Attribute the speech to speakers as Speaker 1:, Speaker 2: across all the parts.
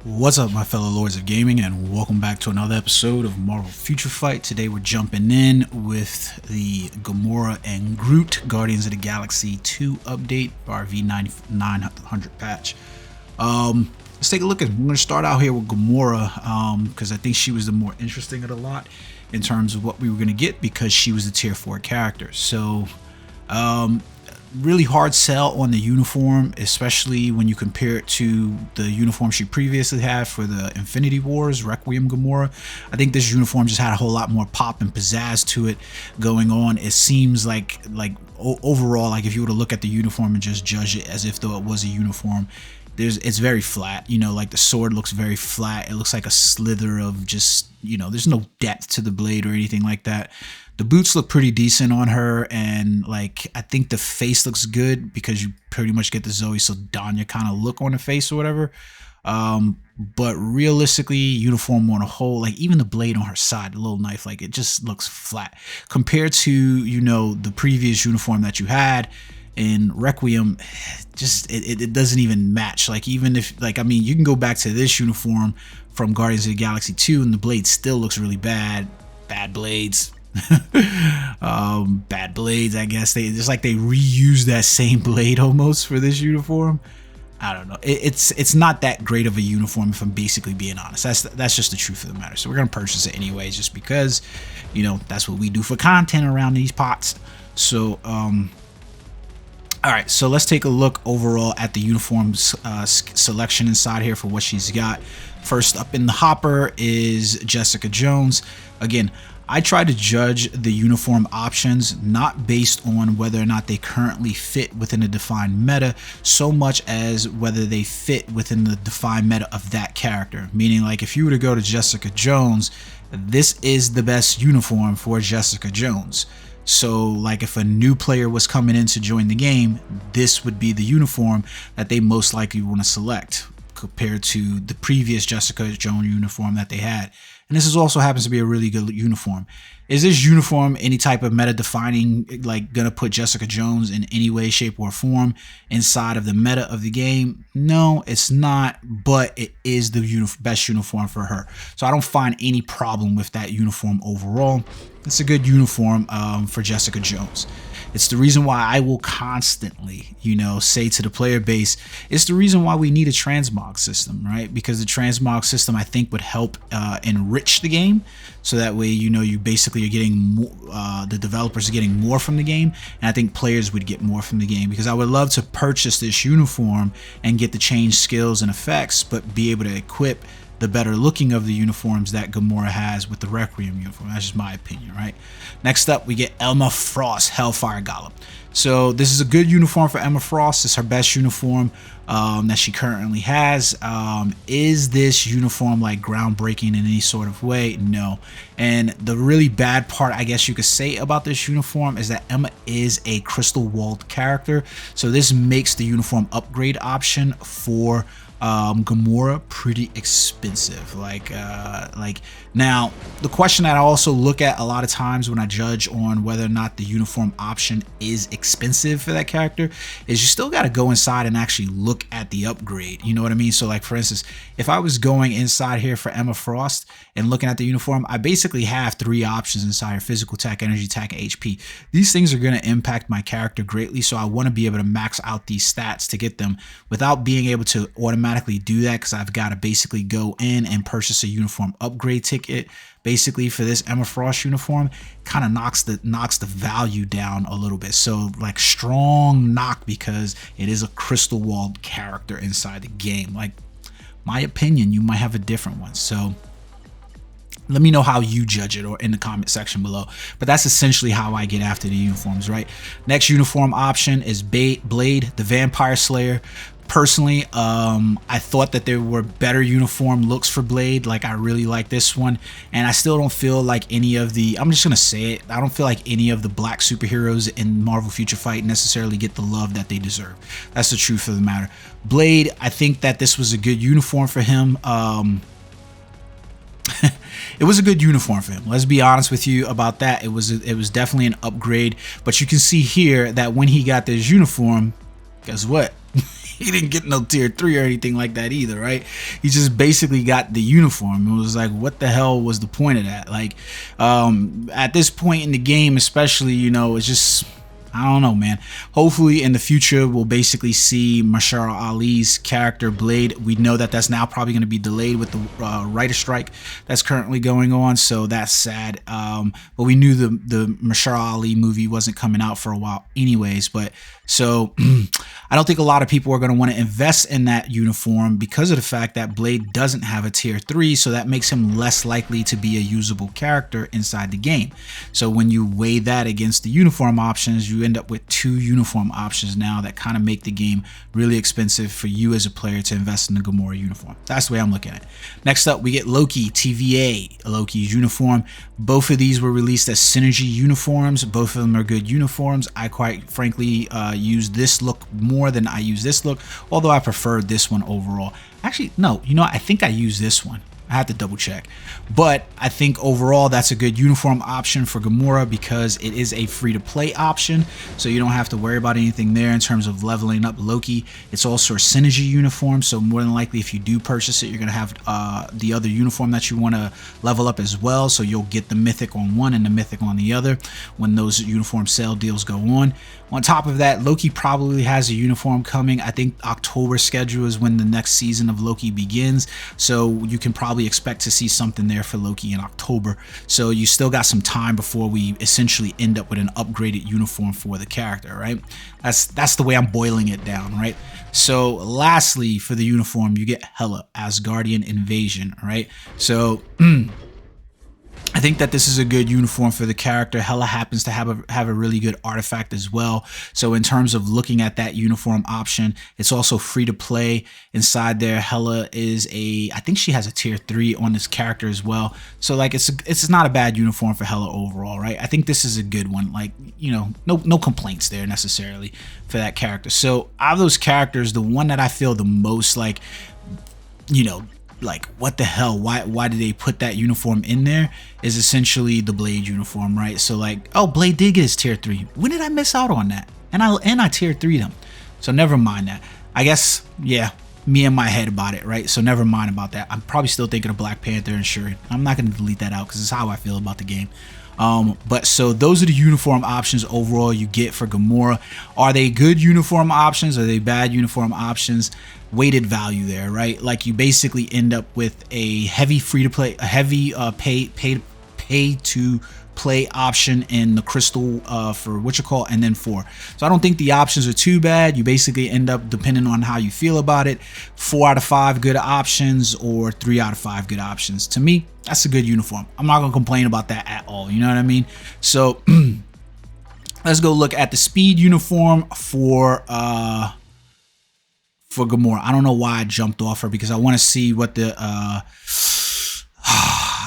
Speaker 1: What's up, my fellow lords of gaming, and welcome back to another episode of Marvel Future Fight. Today we're jumping in with the Gamora and Groot Guardians of the Galaxy 2 update for our V900 patch. Let's take a look at it. We're going to start out here with Gamora because I think she was the more interesting of the lot in terms of what we were going to get, because she was the tier 4 character. So really hard sell on the uniform, especially when you compare it to the uniform she previously had for the Infinity Wars Requiem Gamora. I think this uniform just had a whole lot more pop and pizzazz to it going on. It seems like overall, like if you were to look at the uniform and just judge it as if though it was a uniform, it's very flat. You know, like the sword looks very flat. It looks like a slither of just, you know, there's no depth to the blade or anything like that. The boots look pretty decent on her, and like I think the face looks good because you pretty much get the Zoe Saldana kind of look on the face or whatever. But realistically, uniform on a whole, like even the blade on her side, the little knife, like it just looks flat compared to, you know, the previous uniform that you had in Requiem. Just it doesn't even match. Like even if, like, I mean, you can go back to this uniform from Guardians of the Galaxy 2 and the blade still looks really bad. Bad blades. Bad blades, I guess. They just like they reused that same blade almost for this uniform. I don't know. It's not that great of a uniform, if I'm basically being honest. That's just the truth of the matter. So we're gonna purchase it anyways, just because, you know, that's what we do for content around these pots. So all right, so let's take a look overall at the uniform selection inside here for what she's got. First up in the hopper is Jessica Jones. Again, I try to judge the uniform options not based on whether or not they currently fit within a defined meta, so much as whether they fit within the defined meta of that character. Meaning, like, if you were to go to Jessica Jones, this is the best uniform for Jessica Jones. So like if a new player was coming in to join the game, this would be the uniform that they most likely want to select compared to the previous Jessica Jones uniform that they had. And this is also happens to be a really good uniform. Is this uniform any type of meta defining, like gonna put Jessica Jones in any way, shape, or form inside of the meta of the game? No, it's not, but it is the best uniform for her. So I don't find any problem with that uniform overall. It's a good uniform for Jessica Jones. It's the reason why I will constantly, you know, say to the player base, it's the reason why we need a transmog system, right? Because the transmog system, I think, would help enrich the game. So that way, you know, you basically are getting more, the developers are getting more from the game. And I think players would get more from the game, because I would love to purchase this uniform and get the change skills and effects, but be able to equip the better looking of the uniforms that Gamora has with the Requiem uniform. That's just my opinion, right? Next up, we get Emma Frost, Hellfire Golem. So this is a good uniform for Emma Frost. It's her best uniform that she currently has. Is this uniform like groundbreaking in any sort of way? No. And the really bad part, I guess you could say, about this uniform is that Emma is a crystal walled character. So this makes the uniform upgrade option for Gamora pretty expensive. Like now, the question that I also look at a lot of times when I judge on whether or not the uniform option is expensive for that character is you still got to go inside and actually look at the upgrade. You know what I mean? So like, for instance, if I was going inside here for Emma Frost and looking at the uniform, I basically have 3 options inside here: physical attack, energy attack, and HP. These things are going to impact my character greatly, so I want to be able to max out these stats to get them without being able to automatically do that, because I've got to basically go in and purchase a uniform upgrade ticket basically for this Emma Frost uniform. Kind of knocks the value down a little bit. So like, strong knock, because it is a crystal walled character inside the game. Like, my opinion, you might have a different one, so let me know how you judge it, or in the comment section below. But that's essentially how I get after the uniforms, right? Next uniform option is Blade, the Vampire Slayer. Personally, I thought that there were better uniform looks for Blade. Like, I really like this one, and I still don't feel like any of the, I'm just gonna say it, I don't feel like any of the black superheroes in Marvel Future Fight necessarily get the love that they deserve. That's the truth of the matter. Blade, I think that this was a good uniform for him. It was a good uniform for him. Let's be honest with you about that. It was definitely an upgrade. But you can see here that when he got this uniform, guess what? he didn't get no tier 3 or anything like that either, right? He just basically got the uniform. It was like, what the hell was the point of that? Like, at this point in the game, especially, you know, it's just, I don't know, man. Hopefully in the future we'll basically see Mahershala Ali's character Blade. We know that that's now probably going to be delayed with the writer strike that's currently going on, so that's sad. But we knew the Mahershala Ali movie wasn't coming out for a while anyways, but so I don't think a lot of people are going to want to invest in that uniform because of the fact that Blade doesn't have a tier 3, so that makes him less likely to be a usable character inside the game. So when you weigh that against the uniform options, you end up with 2 uniform options now that kind of make the game really expensive for you as a player to invest in the Gamora uniform. That's the way I'm looking at it. Next up, we get Loki TVA, Loki's uniform. Both of these were released as synergy uniforms. Both of them are good uniforms. I quite frankly use this look more than I use this look, although I prefer this one overall. Actually, no, you know, I think I use this one. I have to double check, but I think overall that's a good uniform option for Gamora because it is a free-to-play option, so you don't have to worry about anything there in terms of leveling up Loki. It's also a synergy uniform, so more than likely if you do purchase it, you're gonna have the other uniform that you want to level up as well, so you'll get the mythic on one and the mythic on the other when those uniform sale deals go on. On top of that, Loki probably has a uniform coming. I think October schedule is when the next season of Loki begins, so you can probably expect to see something there for Loki in October. So you still got some time before we essentially end up with an upgraded uniform for the character, right? That's the way I'm boiling it down, right? So lastly, for the uniform, you get Hela, Asgardian Invasion, right? So I think that this is a good uniform for the character. Hela happens to have a really good artifact as well. So in terms of looking at that uniform option, it's also free to play. Inside there, Hela is I think she has a tier 3 on this character as well. So like it's not a bad uniform for Hela overall, right? I think this is a good one. Like, you know, no complaints there necessarily for that character. So out of those characters, the one that I feel the most like, you know, like what the hell, why did they put that uniform in there, is essentially the Blade uniform, right? So like, oh, Blade did get his tier 3. When did I miss out on that? And I tier 3'd him, so never mind that. I guess, yeah, me in my head about it, right? So never mind about that. I'm probably still thinking of Black Panther and Shuri. I'm not going to delete that out because it's how I feel about the game. But so those are the uniform options overall you get for Gamora. Are they good uniform options? Are they bad uniform options? Weighted value there, right? Like you basically end up with a heavy free-to-play, a heavy pay to play option in the crystal for and then 4. So I don't think the options are too bad. You basically end up, depending on how you feel about it, 4 out of 5 good options or 3 out of 5 good options. To me, that's a good uniform. I'm not gonna complain about that at all, you know what I mean? So let's go look at the speed uniform for Gamora. I don't know why I jumped off her, because I want to see what the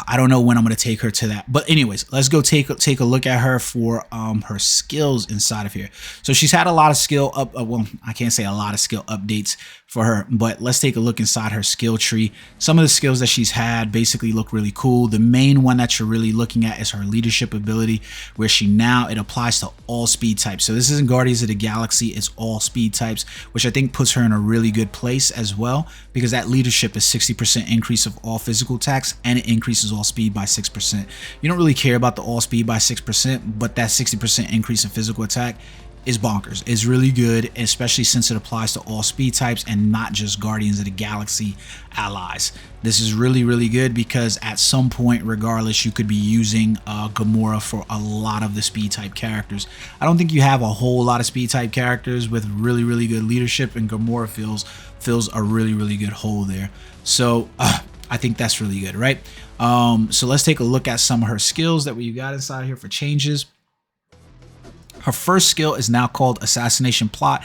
Speaker 1: I don't know when I'm going to take her to that. But anyways, let's go take a look at her for her skills inside of here. So she's had a lot of skill well, I can't say a lot of skill updates for her, but let's take a look inside her skill tree. Some of the skills that she's had basically look really cool. The main one that you're really looking at is her leadership ability, where it applies to all speed types. So this isn't Guardians of the Galaxy, it's all speed types, which I think puts her in a really good place as well, because that leadership is 60% increase of all physical attacks, and it increases all speed by 6%. You don't really care about the all speed by 6%, but that 60% increase in physical attack is bonkers. It's really good, especially since it applies to all speed types and not just Guardians of the Galaxy allies. This is really, really good because at some point, regardless, you could be using Gamora for a lot of the speed type characters. I don't think you have a whole lot of speed type characters with really, really good leadership, and Gamora fills a really, really good hole there. So I think that's really good, right? So let's take a look at some of her skills that we've got inside here for changes. Her first skill is now called Assassination Plot.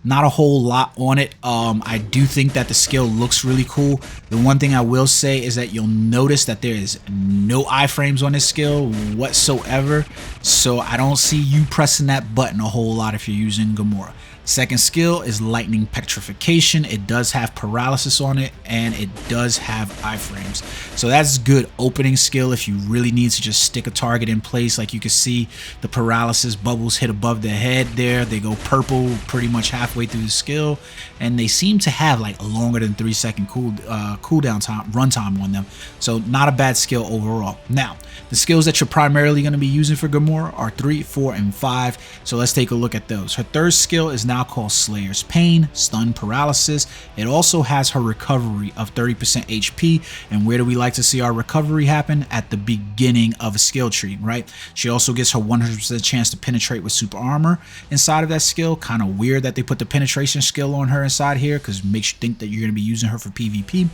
Speaker 1: Not a whole lot on it. I do think that the skill looks really cool. The one thing I will say is that you'll notice that there is no iframes on this skill whatsoever. So I don't see you pressing that button a whole lot if you're using Gamora. Second skill is lightning petrification. It does have paralysis on it, and it does have iframes. So that's good opening skill if you really need to just stick a target in place. Like you can see the paralysis bubbles hit above the head there. They go purple pretty much halfway through the skill, and they seem to have like a longer than 3-second cooldown time, runtime on them. So not a bad skill overall. Now, the skills that you're primarily going to be using for Gamora are 3, 4, and 5. So let's take a look at those. Her third skill is now called Slayer's Pain, stun paralysis. It also has her recovery of 30% HP. And where do we like to see our recovery happen? At the beginning of a skill tree, right? She also gets her 100% chance to penetrate with super armor inside of that skill. Kind of weird that they put the penetration skill on her inside here, because it makes you think that you're going to be using her for PvP.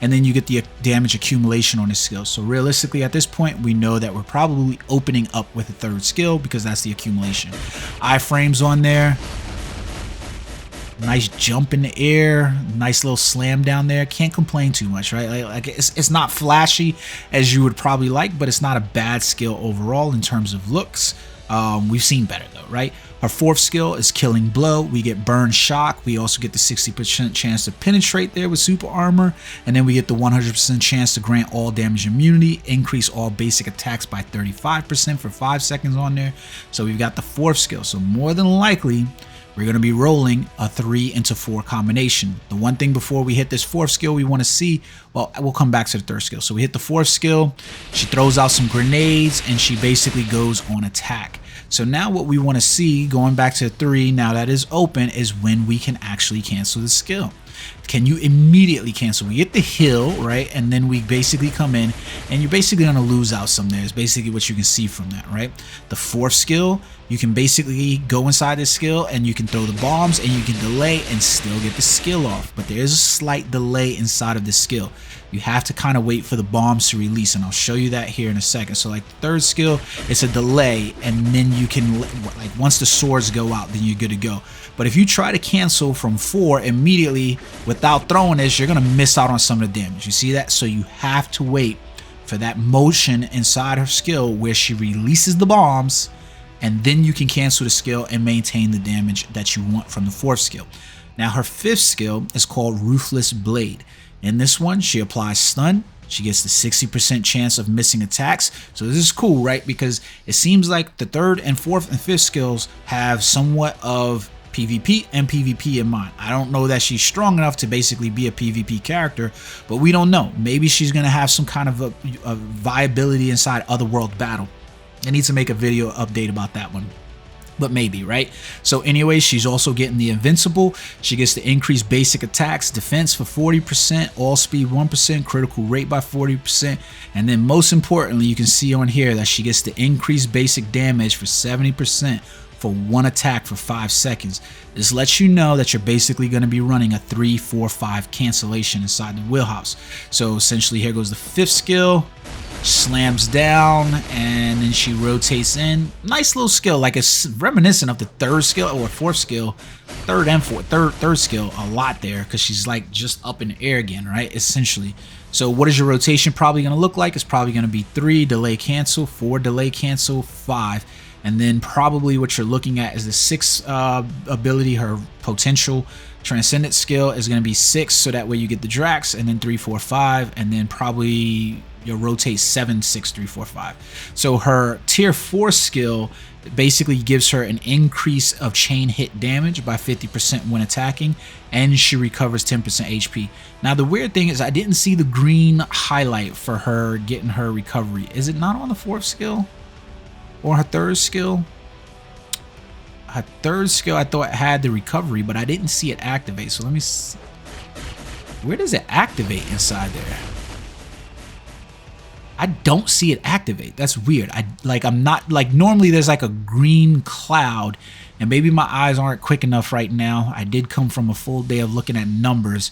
Speaker 1: And then you get the damage accumulation on this skill. So realistically, at this point, we know that we're probably opening up with a third skill, because that's the accumulation. Iframes on there. Nice jump in the air, nice little slam down there. Can't complain too much, right? Like it's not flashy as you would probably like, but it's not a bad skill overall in terms of looks. We've seen better though, right? Our fourth skill is Killing Blow. We get Burn Shock. We also get the 60% chance to penetrate there with super armor, and then we get the 100% chance to grant all damage immunity, increase all basic attacks by 35% for 5 seconds on there. So we've got the fourth skill. So more than likely, we're going to be rolling a 3 into 4 combination. The one thing before we hit this fourth skill we want to see, well, we'll come back to the third skill. So we hit the fourth skill, she throws out some grenades, and she basically goes on attack. So now what we want to see, going back to 3, now that is open, is when we can actually cancel the skill. Can you immediately cancel? We get the heal, right? And then we basically come in, and you're basically going to lose out some there. It's basically what you can see from that, right? The fourth skill, you can basically go inside this skill, and you can throw the bombs, and you can delay and still get the skill off. But there is a slight delay inside of this skill. You have to kind of wait for the bombs to release, and I'll show you that here in a second. So like the third skill, it's a delay, and then you can, like once the swords go out, then you're good to go. But if you try to cancel from 4 immediately without throwing this, you're going to miss out on some of the damage. You see that? So you have to wait for that motion inside her skill where she releases the bombs, and then you can cancel the skill and maintain the damage that you want from the fourth skill. Now her fifth skill is called Ruthless Blade. In this one, she applies stun. She gets the 60% chance of missing attacks. So this is cool, right? Because it seems like the third and fourth and fifth skills have somewhat of PvP and PvP in mind. I don't know that she's strong enough to basically be a PvP character, but we don't know. Maybe she's going to have some kind of a viability inside Otherworld battle. I need to make a video update about that one. But maybe, right? So anyway, she's also getting the Invincible. She gets the increased basic attacks, defense for 40%, all speed 1%, critical rate by 40%. And then most importantly, you can see on here that she gets the increased basic damage for 70% for 1 attack for 5 seconds. This lets you know that you're basically going to be running a 3, 4, 5 cancellation inside the wheelhouse. So essentially, here goes the fifth skill. Slams down, and then she rotates in. Nice little skill, like it's reminiscent of the third skill or fourth skill, third skill a lot there, because she's like just up in the air again, right? Essentially. So what is your rotation probably going to look like? It's probably going to be 3 delay cancel, 4 delay cancel, 5, and then probably what you're looking at is the 6 ability, her potential transcendent skill is going to be 6, so that way you get the Drax, and then 3, 4, 5, and then probably you'll rotate 7, 6, 3, 4, 5. So her tier 4 skill basically gives her an increase of chain hit damage by 50% when attacking, and she recovers 10% HP. Now the weird thing is I didn't see the green highlight for her getting her recovery. Is it not on the 4th skill or her 3rd skill? Her 3rd skill I thought had the recovery, but I didn't see it activate. So let me see. Where does it activate inside there? I don't see it activate. That's weird. I'm not like, normally there's like a green cloud, and maybe my eyes aren't quick enough right now. I did come from a full day of looking at numbers,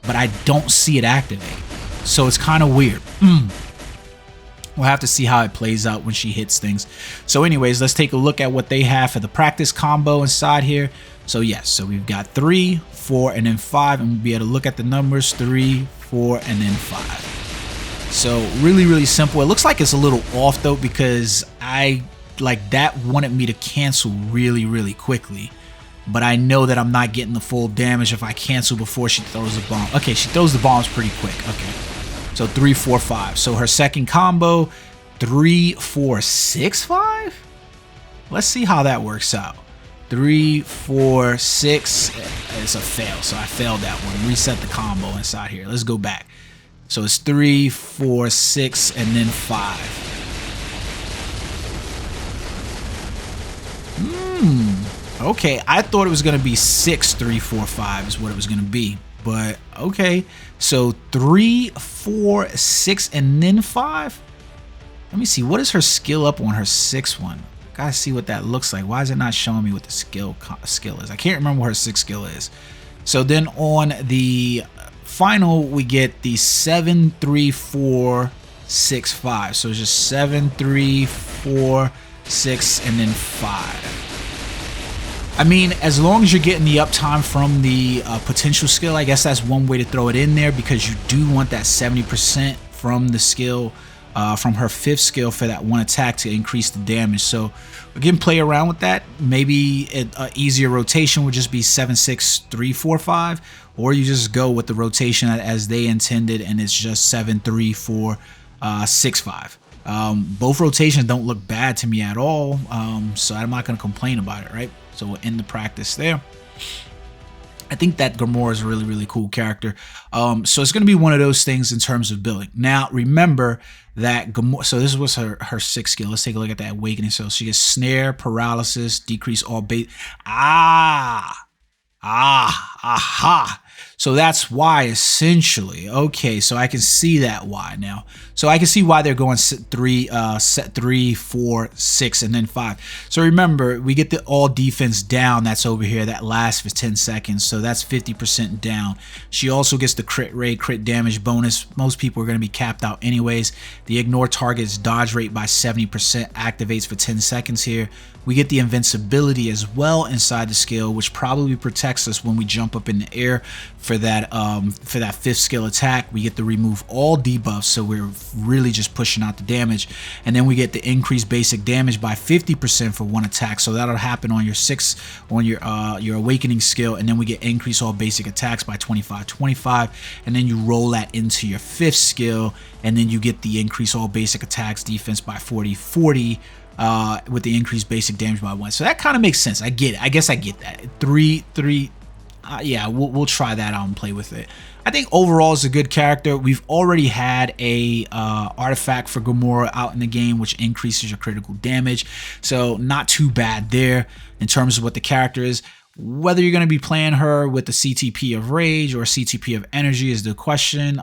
Speaker 1: but I don't see it activate. So it's kind of weird. We'll have to see how it plays out when she hits things. So anyways, let's take a look at what they have for the practice combo inside here. So yes, so we've got 3, 4, and then 5, and we'll be able to look at the numbers 3, 4, and then 5. So really simple. It looks like it's a little off though, because I like that wanted me to cancel really quickly. but I know that I'm not getting the full damage if I cancel before she throws the bomb. Okay, she throws the bombs pretty quick. Okay, so 3, 4, 5. So her second combo, 3, 4, 6, 5. Let's see how that works out. 3, 4, 6. It's a fail, so I failed that one. Reset the combo inside here. Let's go back. So it's 3, 4, 6, and then 5. Okay, I thought it was gonna be 6, 3, 4, 5 is what it was gonna be, but okay. So 3, 4, 6, and then 5. Let me see. What is her skill up on her 6th one? Gotta see what that looks like. Why is it not showing me what the skill is? I can't remember what her 6th skill is. So then on the final, we get the 7, 3, 4, 6, 5. So it's just 7, 3, 4, 6, and then 5. I mean, as long as you're getting the uptime from the potential skill, I guess that's one way to throw it in there, because you do want that 70% from the skill, from her 5th skill for that one attack to increase the damage. So again, play around with that. Maybe an easier rotation would just be 7, 6, 3, 4, 5, or you just go with the rotation as they intended, and it's just 7, 3, 4, 6, 5. Both rotations don't look bad to me at all, so I'm not going to complain about it, right? So we'll end the practice there. I think that Gamora is a really, really cool character. So it's going to be one of those things in terms of building. Now, remember that Gamora, so this was her 6th skill. Let's take a look at that awakening. So she gets snare, paralysis, decrease all base. Aha. So that's why, essentially. Okay, so I can see that why now. So I can see why they're going set 3, 4, 6, and then 5. So remember, we get the all defense down that's over here that lasts for 10 seconds. So that's 50% down. She also gets the crit rate, crit damage bonus. Most people are going to be capped out anyways. The ignore target's dodge rate by 70% activates for 10 seconds here. We get the invincibility as well inside the skill, which probably protects us when we jump up in the air for that 5th skill attack. We get to remove all debuffs, so we're really just pushing out the damage. And then we get the increased basic damage by 50% for one attack. So that'll happen on your 6th, on your awakening skill, and then we get increase all basic attacks by 25, and then you roll that into your 5th skill, and then you get the increase all basic attacks defense by 40, with the increased basic damage by 1. So that kind of makes sense. I get it. I guess I get that. 3. Yeah, we'll try that out and play with it. I think overall it's a good character. We've already had a artifact for Gamora out in the game, which increases your critical damage. So not too bad there in terms of what the character is. Whether you're going to be playing her with the CTP of Rage or CTP of Energy is the question.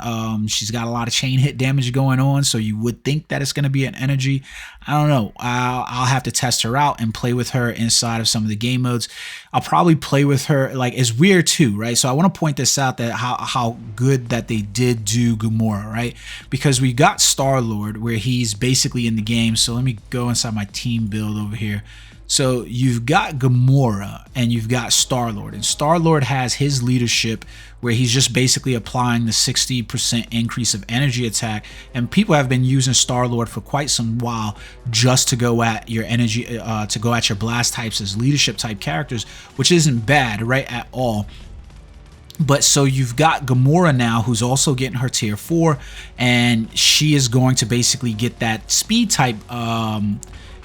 Speaker 1: She's got a lot of chain hit damage going on, so you would think that it's going to be an Energy. I don't know. I'll have to test her out and play with her inside of some of the game modes. I'll probably play with her. Like, it's weird too, right? So I want to point this out, that how good that they did do Gamora, right? Because we got Star-Lord where he's basically in the game. So let me go inside my team build over here. So you've got Gamora and you've got Star-Lord, and Star-Lord has his leadership where he's just basically applying the 60% increase of energy attack, and people have been using Star-Lord for quite some while just to go at your energy, to go at your blast types as leadership type characters, which isn't bad, right, at all. But so you've got Gamora now, who's also getting her tier 4, and she is going to basically get that speed type.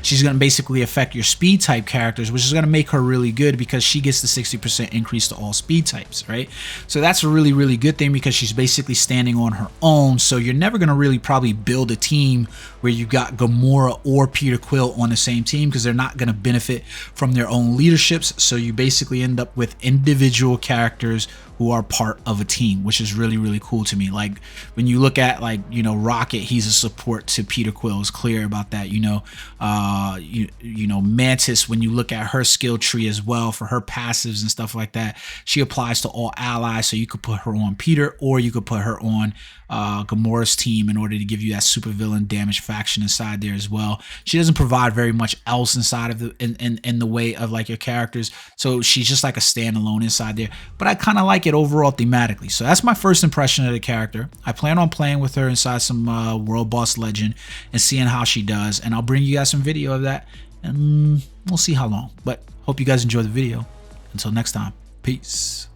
Speaker 1: She's going to basically affect your speed type characters, which is going to make her really good because she gets the 60% increase to all speed types, right? So that's a really, really good thing because she's basically standing on her own. So you're never going to really probably build a team where you've got Gamora or Peter Quill on the same team because they're not going to benefit from their own leaderships. So you basically end up with individual characters who are part of a team, which is really, really cool to me. Like when you look at, like, you know, Rocket, he's a support to Peter Quill, is clear about that. You know, you know, Mantis, when you look at her skill tree as well for her passives and stuff like that, she applies to all allies. So you could put her on Peter, or you could put her on Gamora's team in order to give you that supervillain damage faction inside there as well. She doesn't provide very much else inside of the in the way of like your characters, so she's just like a standalone inside there. But I kind of like it overall thematically. So that's my first impression of the character. I plan on playing with her inside some World Boss Legend and seeing how she does, and I'll bring you guys some video of that, and we'll see how long. But hope you guys enjoy the video. Until next time, peace.